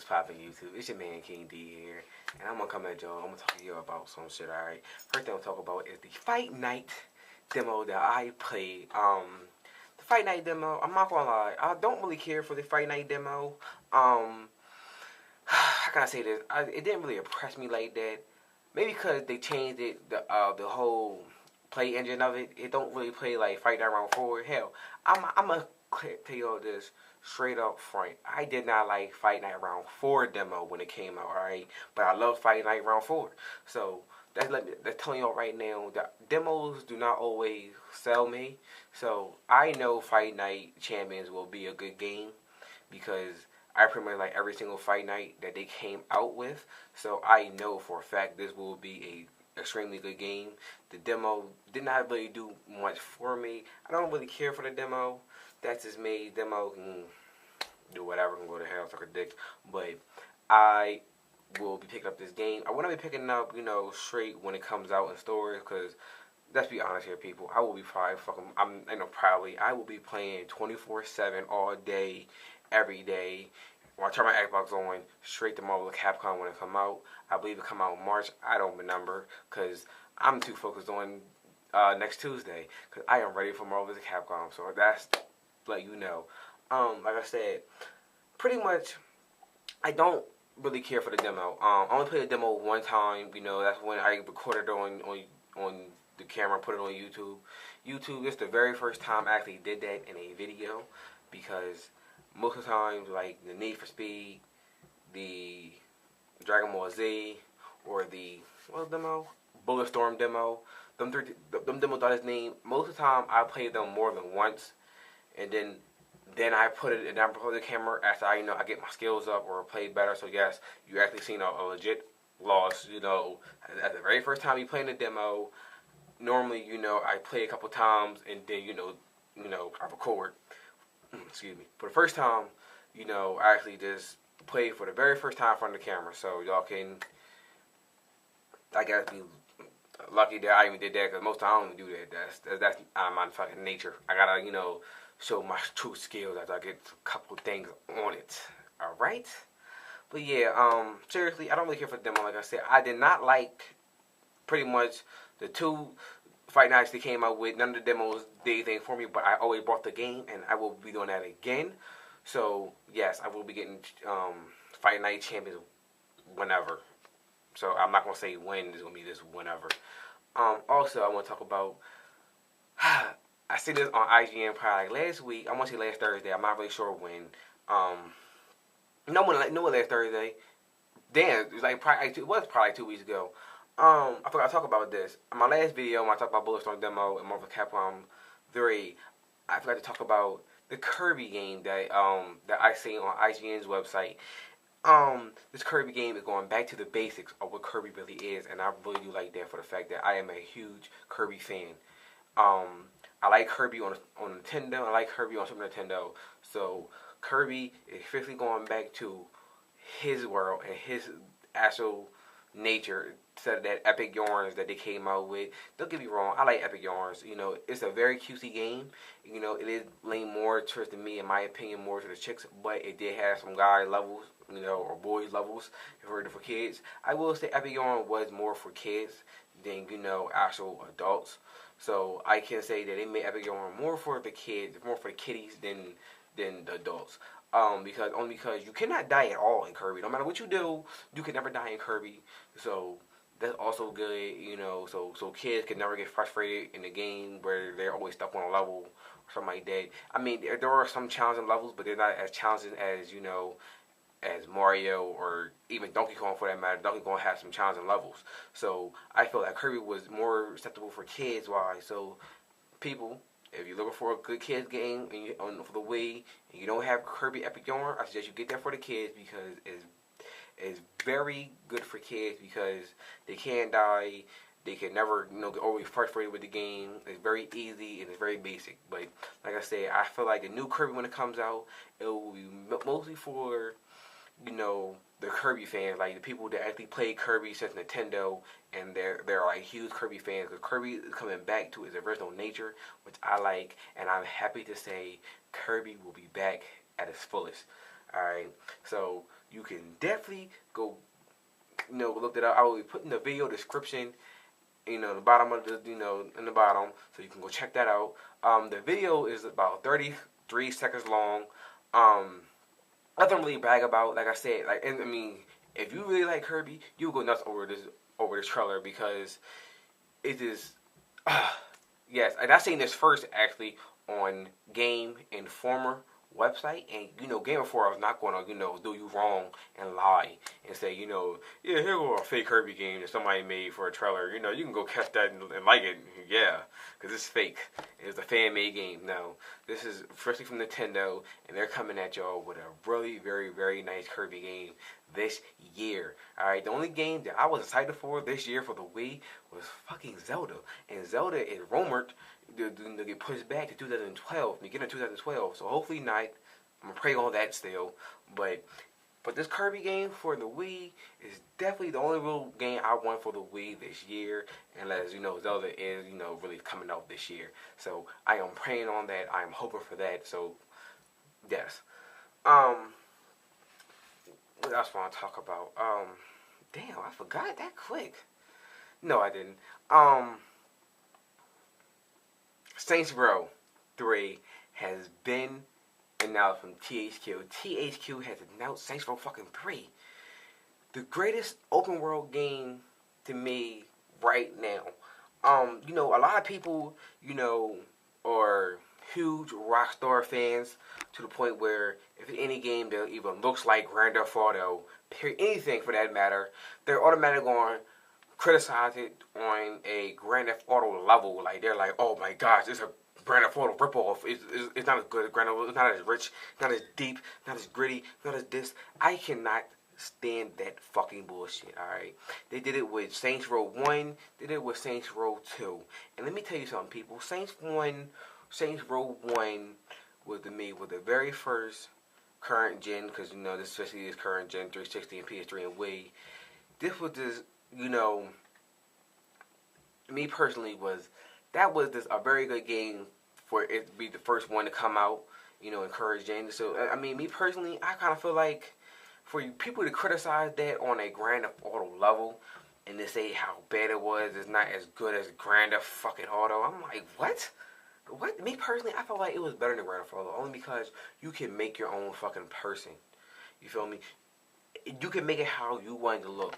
What's poppin' YouTube? It's your man King D here, and I'm gonna come at y'all. I'm gonna talk to you about some shit. All right. First thing I'm gonna talk about is the Fight Night demo that I played. The Fight Night demo. I'm not gonna lie. I don't really care for the Fight Night demo. How can I say this? It didn't really impress me like that. Maybe because they changed it, the whole play engine of it. It don't really play like Fight Night Round 4. Hell, I'm gonna tell y'all this straight up front. I did not like Fight Night Round 4 demo when it came out, alright? But I love Fight Night Round 4. So that's telling y'all right now that demos do not always sell me. So I know Fight Night Champions will be a good game because I pretty much like every single Fight Night that they came out with. So I know for a fact this will be a extremely good game. The demo did not really do much for me. I don't really care for the demo. That's just me. Demo can do whatever, can go to hell, suck a dick. But I will be picking up this game. I want to be picking up, straight when it comes out in stores, because let's be honest here, people. I will be probably I will be playing 24/7 all day, every day. When I turn my Xbox on, straight to Marvel Capcom when it come out. I believe it come out in March. I don't remember, because I'm too focused on next Tuesday, because I am ready for Marvel Capcom. So that's let you know. Like I said, pretty much, I don't really care for the demo. I only played the demo one time. That's when I recorded it on the camera, put it on YouTube. YouTube is the very first time I actually did that in a video, because most of the times, like the Need for Speed, the Dragon Ball Z, or the demo, Bulletstorm demo, them demos out his name. Most of the time, I played them more than once, and then I put it down before the camera after I get my skills up or play better. So yes, you actually seen a legit loss. At the very first time you play the demo, normally I play a couple times and then I record. Excuse me. For the first time, I actually just played for the very first time in front of the camera. So y'all can, I guess, be lucky that I even did that, because most of the time I don't even do that. That's out of my fucking nature. I gotta show my true skills after I get a couple things on it. Alright? But yeah, seriously, I don't really care for the demo. Like I said, I did not like pretty much the two Fight Nights they came out with. None of the demos did anything for me, but I always bought the game, and I will be doing that again. So yes, I will be getting Fight Night Champions whenever. So I'm not gonna say when, it's gonna be this whenever. Also, I want to talk about I see this on IGN probably like last week. I want to say last Thursday. I'm not really sure when. No one last Thursday. Damn, it was probably 2 weeks ago. I forgot to talk about this. In my last video, when I talked about Bulletstorm demo and Marvel Capcom 3, I forgot to talk about the Kirby game that I seen on IGN's website. This Kirby game is going back to the basics of what Kirby really is, and I really do like that for the fact that I am a huge Kirby fan. I like Kirby on Nintendo. I like Kirby on Super Nintendo. So Kirby is officially going back to his world and his actual nature, instead of that epic yarns that they came out with. Don't get me wrong, I like epic yarns. It's a very cutesy game. It is leaned more towards me, in my opinion, more to the chicks, but it did have some guy levels, or boys levels for kids. I will say epic yarn was more for kids than actual adults. So I can say that they made Epic Yarn more for the kids, more for the kiddies than the adults. Because you cannot die at all in Kirby. No matter what you do, you can never die in Kirby. So that's also good, so kids can never get frustrated in the game where they're always stuck on a level or something like that. I mean, there are some challenging levels, but they're not as challenging as Mario or even Donkey Kong for that matter. Donkey Kong has some challenging levels. So I feel like Kirby was more acceptable for kids wise. So people, if you're looking for a good kids game for the Wii and you don't have Kirby Epic Yarn, I suggest you get that for the kids, because it's very good for kids, because they can't die. They can never, get always frustrated with the game. It's very easy and it's very basic. But like I said, I feel like the new Kirby, when it comes out, it will be mostly for the Kirby fans, like the people that actually played Kirby since Nintendo, and they're like huge Kirby fans, because Kirby is coming back to his original nature, which I like, and I'm happy to say Kirby will be back at its fullest. Alright, so you can definitely go, look it up. I will be putting the video description, the bottom of the, in the bottom, so you can go check that out. The video is about 33 seconds long. Nothing really brag about. Like I said, if you really like Kirby, you'll go nuts over this trailer because it is. Yes, and I seen this first actually on Game Informer website, and Game Informer was not going to do you wrong and lie and say yeah, here go a fake Kirby game that somebody made for a trailer. You can go catch that and like it, yeah, because it's fake. It's a fan made game. No, this is firstly from Nintendo, and they're coming at y'all with a really very very nice Kirby game this year. Alright, the only game that I was excited for this year for the Wii was fucking Zelda. And Zelda is rumored to get pushed back to 2012, beginning of 2012. So hopefully not. I'm gonna pray on that still. But this Kirby game for the Wii is definitely the only real game I want for the Wii this year. Unless, Zelda is, really coming out this year. So I am praying on that. I am hoping for that. So yes. What else I want to talk about? Damn, I forgot that quick. No, I didn't. Saints Row 3 has been announced from THQ. THQ has announced Saints Row fucking 3. The greatest open world game to me right now. A lot of people, are huge Rockstar fans to the point where if any game that even looks like Grand Theft Auto, anything for that matter, they're automatically going to criticize it on a Grand Theft Auto level. Like they're like, oh my gosh, it's a Grand Theft Auto ripoff. It's not as good as Grand Theft Auto. It's not as rich, not as deep, not as gritty, not as this. I cannot stand that fucking bullshit, alright? They did it with Saints Row 1, they did it with Saints Row 2. And let me tell you something, people. Saints Row 1 was to me was the very first current gen, because this especially is current gen 360 and PS3 and Wii. This was just, me personally was just a very good game for it to be the first one to come out, in current gen. So me personally, I kind of feel like for people to criticize that on a Grand Theft Auto level and to say how bad it was, it's not as good as Grand Theft fucking Auto. I'm like, what? What? Me personally, I felt like it was better than Grand Theft Auto only because you can make your own fucking person. You feel me? You can make it how you want it to look.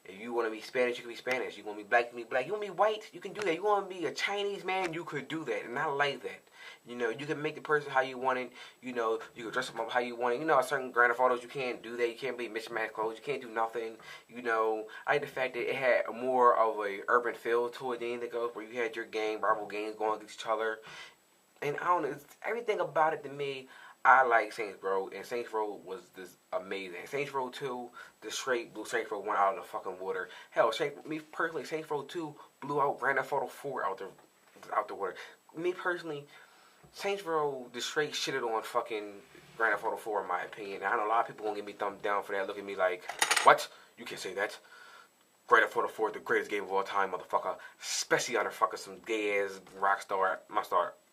If you want to be Spanish, you can be Spanish. You want to be black, you can be black. You want to be white, you can do that. You want to be a Chinese man, you could do that. And I like that. You can make the person how you want it. You can dress them up how you want it. A certain Grand Theft Autos, you can't do that. You can't be mismatched clothes. You can't do nothing. I like the fact that it had more of a urban feel to it than anything else, where you had your gang, rival gangs going against each other. And I don't know, everything about it to me, I like Saints Row, and Saints Row was this amazing. Saints Row 2, the straight blew Saints Row 1 out of the fucking water. Hell, me personally, Saints Row 2 blew out Grand Theft Auto 4 out the water. Me personally, Saints Row the straight shitted on fucking Grand Theft Auto 4 in my opinion. And I know a lot of people gonna give me thumbs down for that. Look at me like, what? You can't say that. Grand Theft Auto 4 is the greatest game of all time, motherfucker. Especially under fucking some gay ass Rockstar.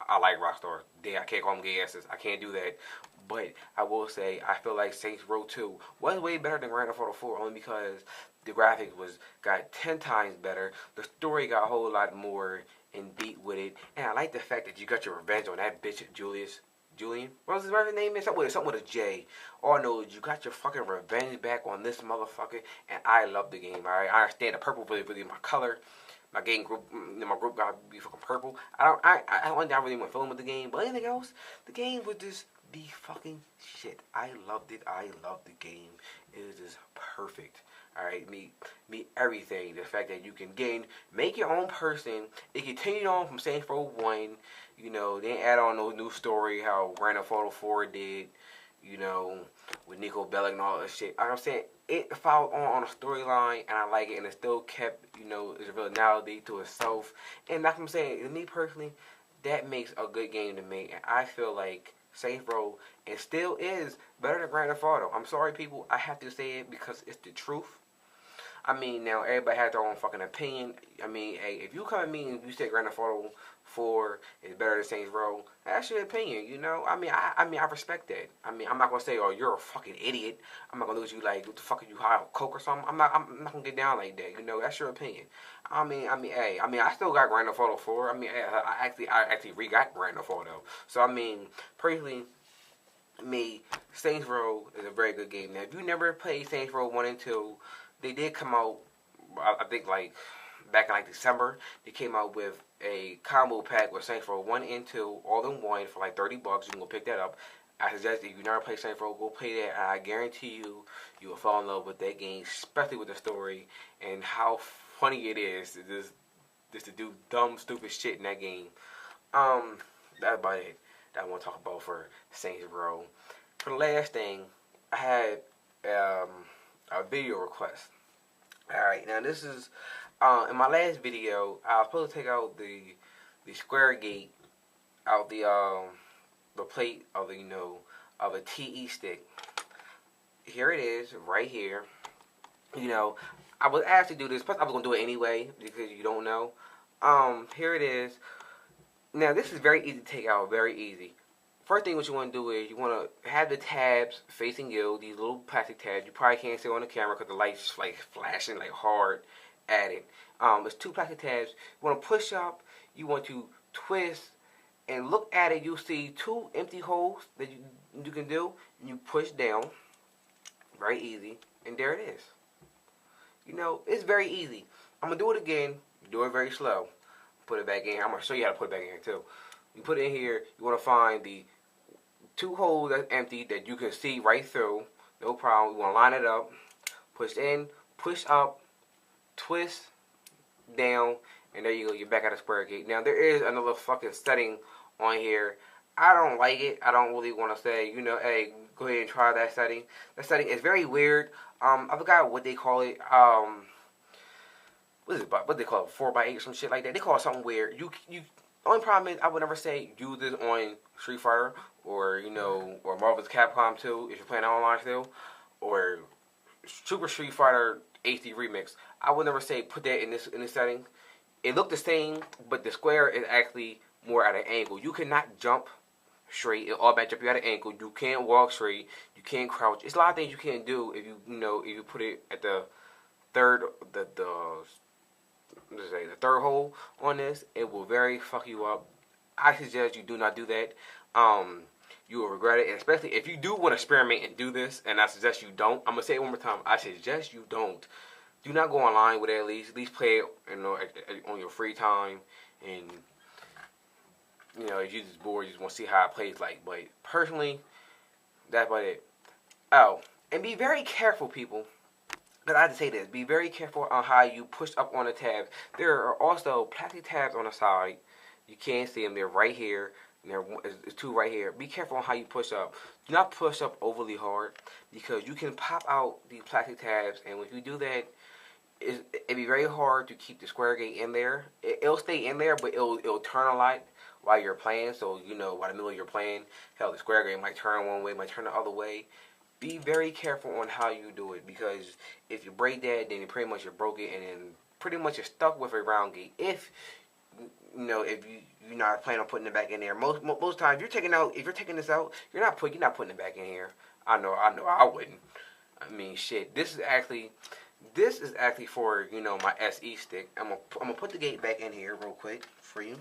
I like Rockstar. I can't call them gay asses. I can't do that. But I will say, I feel like Saints Row 2 was way better than Grand Theft Auto 4 only because the graphics got 10 times better. The story got a whole lot more in beat with it. And I like the fact that you got your revenge on that bitch Julian? What was his name? Something with a J. All I know is you got your fucking revenge back on this motherfucker, and I love the game. Alright, I understand the purple really my color. My game group, my group gotta be fucking purple. I don't really want feeling with the game, but anything else, the game was just the fucking shit. I loved it. I loved the game. It was just perfect. Alright, me everything. The fact that you can make your own person. It continued on from Saints Row 1. Then add on no new story how Grand Theft Auto 4 did. With Nico Bellic and all that shit. Like I'm saying, it followed on a storyline, and I like it, and it still kept, its originality to itself. And like I'm saying, to me personally, that makes a good game to me. And I feel like Saints Row, it still is better than Grand Theft Auto. I'm sorry, people, I have to say it because it's the truth. I mean, now everybody has their own fucking opinion. I mean, hey, if you come at me and you say Grand Theft Auto 4 is better than Saints Row, that's your opinion, you know. I mean, I respect that. I mean, I'm not gonna say, oh, you're a fucking idiot. I'm not gonna look at you like, what the fuck are you high on coke or something? I'm not gonna get down like that, you know. That's your opinion. Hey, I still got Grand Theft Auto 4. I mean, hey, I actually re-got Grand Theft Auto. So I mean, personally, me, Saints Row is a very good game. Now, if you never played Saints Row 1 and 2, they did come out, I think, like, back in, like, December. They came out with a combo pack with Saints Row 1 and 2, all in one, for, like, $30. You can go pick that up. I suggest if you never play Saints Row, go play that, and I guarantee you, you will fall in love with that game, especially with the story, and how funny it is just to do dumb, stupid shit in that game. That's about it that I want to talk about for Saints Row. For the last thing, I had a video request. Alright, now this is, in my last video, I was supposed to take out the square gate out the plate of the, of a TE stick. Here it is, right here. You know, I was asked to do this, plus I was going to do it anyway, because you don't know. Here it is. Now, this is very easy to take out, very easy. First thing what you want to do is you want to have the tabs facing you, these little plastic tabs. You probably can't see on the camera because the light's like flashing like hard at it. It's two plastic tabs. You want to push up, you want to twist, and look at it. You'll see two empty holes that you can do. And you push down, very easy, and there it is. You know, it's very easy. I'm going to do it again. Do it very slow. Put it back in here. I'm going to show you how to put it back in here too. You put it in here, you want to find the two holes that's empty that you can see right through. No problem. You want to line it up. Push in, push up, twist down, and there you go. You're back at a square gate. Now, there is another fucking setting on here. I don't like it. I don't really want to say, hey, go ahead and try that setting. That setting is very weird. I forgot what they call it. What is it? What they call it? 4x8 or some shit like that. They call it something weird. Only problem is I would never say use this on Street Fighter or or Marvel's Capcom 2 if you're playing online still, or Super Street Fighter HD Remix. I would never say put that in this setting. It looked the same, but the square is actually more at an angle. You cannot jump straight. It automatically jump you at an angle. You can't walk straight. You can't crouch. It's a lot of things you can't do if you put it at the third the third hole on this. It will very fuck you up. I suggest you do not do that. You will regret it, and especially if you do want to experiment and do this, and I suggest you don't. I'm gonna say it one more time. I suggest you don't. Do not go online with it. At least play it, on your free time, and if you're just bored, you just want to see how it plays like. But personally, that's about it. Oh, and be very careful, people. But I have to say this, be very careful on how you push up on the tabs. There are also plastic tabs on the side. You can't see them. They're right here. And there's two right here. Be careful on how you push up. Do not push up overly hard, because you can pop out these plastic tabs. And if you do that, it'd be very hard to keep the square gate in there. It'll stay in there, but it'll turn a lot while you're playing. So, while the middle of you're playing, hell, the square gate might turn one way, might turn the other way. Be very careful on how you do it, because if you break that, then pretty much you broke it, and then pretty much you're stuck with a round gate. If you're not planning on putting it back in there, most times if you're taking this out, you're not putting it back in here. I know I wouldn't. I mean, shit. This is actually for my SE stick. I'm gonna put the gate back in here real quick for you.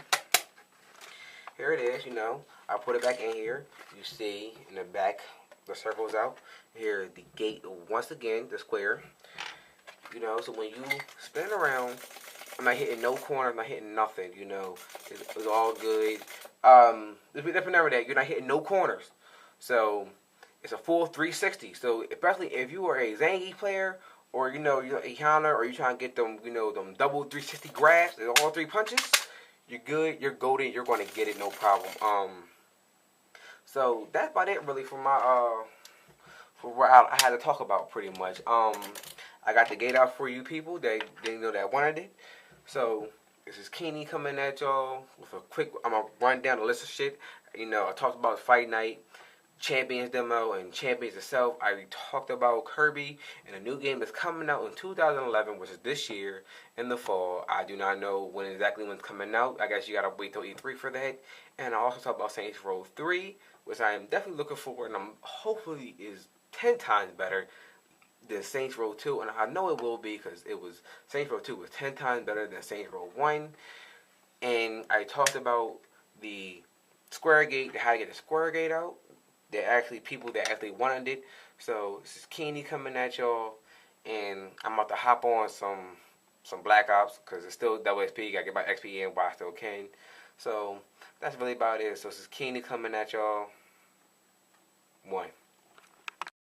Here it is. I put it back in here. You see in the back. The circle's out. Here, the gate, once again, the square. So when you spin around, I'm not hitting no corners, I'm not hitting nothing, It's all good. Remember that, you're not hitting no corners. So, it's a full 360. So, especially if you are a Zangief player, or, you're a Hana, or you're trying to get them, them double 360 grabs, and all three punches, you're good, you're golden, you're going to get it, no problem. So that's about it, really, for my for what I had to talk about, pretty much. I got the gate out for you people that wanted it. So this is Keeney coming at y'all with a quick. I'm gonna run down the list of shit. I talked about Fight Night. Champions demo and Champions itself. I talked about Kirby, and a new game is coming out in 2011, which is this year in the fall. I do not know when it's coming out. I guess you gotta wait till E3 for that. And I also talked about Saints Row 3, which I am definitely looking for, and I'm hopefully is 10 times better than Saints Row 2, and I know it will be because Saints Row 2 was 10 times better than Saints Row 1. And I talked about the Square Gate, how to get the Square Gate out. There are actually people that actually wanted it. So this is Keeney coming at y'all, and I'm about to hop on some Black Ops because it's still double XP. Gotta get my XP in while I still can. So that's really about it. So this is Keeney coming at y'all. 1.